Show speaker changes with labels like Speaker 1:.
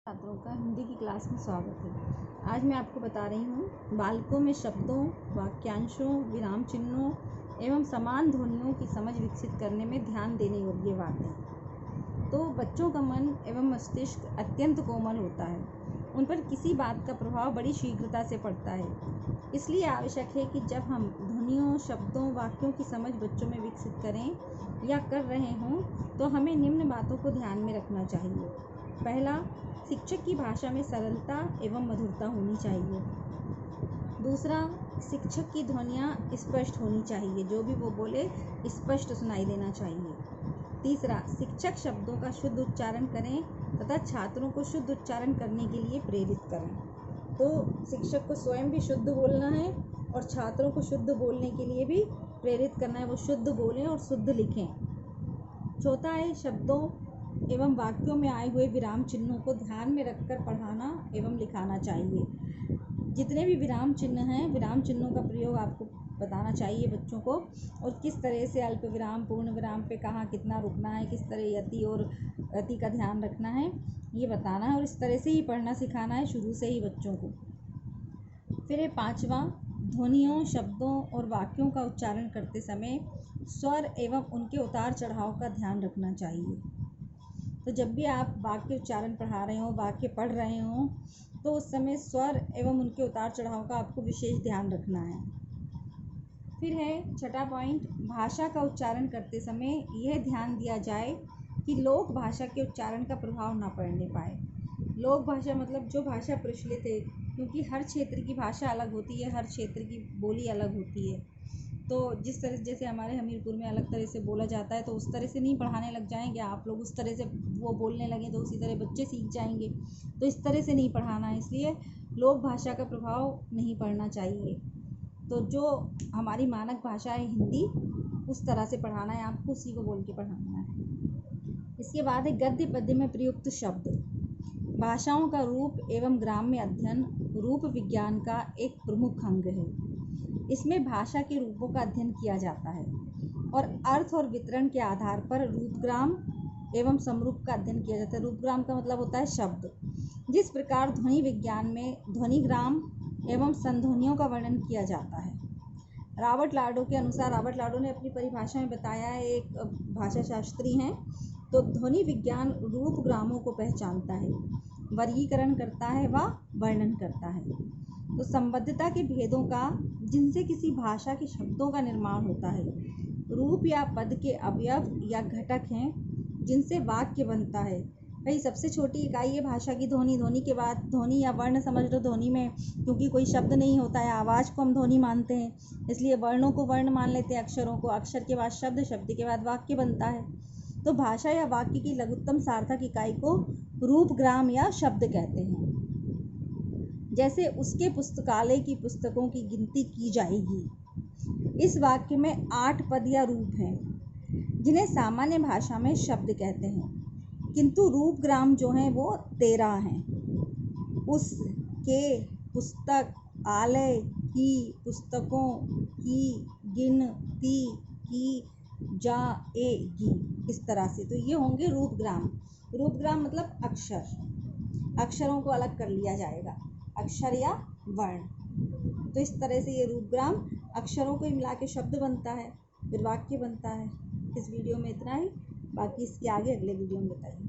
Speaker 1: छात्रों का हिंदी की क्लास में स्वागत है। आज मैं आपको बता रही हूँ बालकों में शब्दों, वाक्यांशों, विराम चिन्हों एवं समान ध्वनियों की समझ विकसित करने में ध्यान देने योग्य बातें। तो बच्चों का मन एवं मस्तिष्क अत्यंत कोमल होता है, उन पर किसी बात का प्रभाव बड़ी शीघ्रता से पड़ता है। इसलिए आवश्यक है कि जब हम ध्वनियों, शब्दों, वाक्यों की समझ बच्चों में विकसित करें या कर रहे हों तो हमें निम्न बातों को ध्यान में रखना चाहिए। पहला, शिक्षक की भाषा में सरलता एवं मधुरता होनी चाहिए। दूसरा, शिक्षक की ध्वनियाँ स्पष्ट होनी चाहिए, जो भी वो बोले स्पष्ट सुनाई देना चाहिए। तीसरा, शिक्षक शब्दों का शुद्ध उच्चारण करें तथा छात्रों को शुद्ध उच्चारण करने के लिए प्रेरित करें। तो शिक्षक को स्वयं भी शुद्ध बोलना है और छात्रों को शुद्ध बोलने के लिए भी प्रेरित करना है, वो शुद्ध बोलें और शुद्ध लिखें। चौथा है, शब्दों एवं वाक्यों में आए हुए विराम चिन्हों को ध्यान में रखकर पढ़ाना एवं लिखाना चाहिए। जितने भी विराम चिन्ह हैं, विराम चिन्हों का प्रयोग आपको बताना चाहिए बच्चों को, और किस तरह से अल्प विराम, पूर्ण विराम पे कहाँ कितना रुकना है, किस तरह यति और अति का ध्यान रखना है, ये बताना है। और इस तरह से ही पढ़ना सिखाना है शुरू से ही बच्चों को। फिर है पांचवा, ध्वनियों, शब्दों और वाक्यों का उच्चारण करते समय स्वर एवं उनके उतार चढ़ाव का ध्यान रखना चाहिए। तो जब भी आप वाक्य उच्चारण पढ़ा रहे हो, वाक्य पढ़ रहे हो, तो उस समय स्वर एवं उनके उतार चढ़ाव का आपको विशेष ध्यान रखना है। फिर है छठा पॉइंट, भाषा का उच्चारण करते समय यह ध्यान दिया जाए कि लोक भाषा के उच्चारण का प्रभाव न पड़ने पाए। लोक भाषा मतलब जो भाषा प्रचलित है, क्योंकि हर क्षेत्र की भाषा अलग होती है, हर क्षेत्र की बोली अलग होती है। तो जिस तरह जैसे हमारे हमीरपुर में अलग तरह से बोला जाता है, तो उस तरह से नहीं पढ़ाने लग जाएंगे आप लोग, उस तरह से वो बोलने लगे तो उसी तरह बच्चे सीख जाएंगे। तो इस तरह से नहीं पढ़ाना है, इसलिए लोक भाषा का प्रभाव नहीं पड़ना चाहिए। तो जो हमारी मानक भाषा है हिंदी, उस तरह से पढ़ाना है आपको, उसी को बोल के पढ़ाना है। इसके बाद है गद्य पद्य में प्रयुक्त शब्द। भाषाओं का रूप एवं ग्राम्य अध्ययन रूप विज्ञान का एक प्रमुख अंग है। इसमें भाषा के रूपों का अध्ययन किया जाता है और अर्थ और वितरण के आधार पर रूपग्राम एवं समरूप का अध्ययन किया जाता है। रूपग्राम का मतलब होता है शब्द। जिस प्रकार ध्वनि विज्ञान में ध्वनिग्राम एवं संध्वनियों का वर्णन किया जाता है। रॉबर्ट लाडो के अनुसार, रॉबर्ट लाडो ने अपनी परिभाषा में बताया है, एक भाषा शास्त्री हैं, तो ध्वनि विज्ञान रूपग्रामों को पहचानता है, वर्गीकरण करता है व वर्णन करता है। तो संबद्धता के भेदों का जिनसे किसी भाषा के शब्दों का निर्माण होता है, रूप या पद के अवयव या घटक हैं जिनसे वाक्य बनता है। भाई सबसे छोटी इकाई है भाषा की ध्वनि। ध्वनि के बाद ध्वनि या वर्ण समझ लो। ध्वनि में क्योंकि कोई शब्द नहीं होता है, आवाज़ को हम ध्वनि मानते हैं, इसलिए वर्णों को वर्ण मान लेते हैं, अक्षरों को। अक्षर के बाद शब्द, शब्द के बाद वाक्य बनता है। तो भाषा या वाक्य की लघुत्तम सार्थक इकाई को रूपग्राम या शब्द कहते हैं। जैसे उसके पुस्तकालय की पुस्तकों की गिनती की जाएगी। इस वाक्य में 8 पद या रूप हैं जिन्हें सामान्य भाषा में शब्द कहते हैं, किंतु रूपग्राम जो हैं वो 13 हैं। उस, के, पुस्तक, आलय, की, पुस्तकों, की, गिनती, की, जाएगी, इस तरह से। तो ये होंगे रूपग्राम। रूपग्राम मतलब अक्षर, अक्षरों को अलग कर लिया जाएगा, अक्षर या वर्ण। तो इस तरह से ये रूपग्राम अक्षरों को मिला के शब्द बनता है, फिर वाक्य बनता है। इस वीडियो में इतना ही, बाकी इसके आगे अगले वीडियो में बताइए।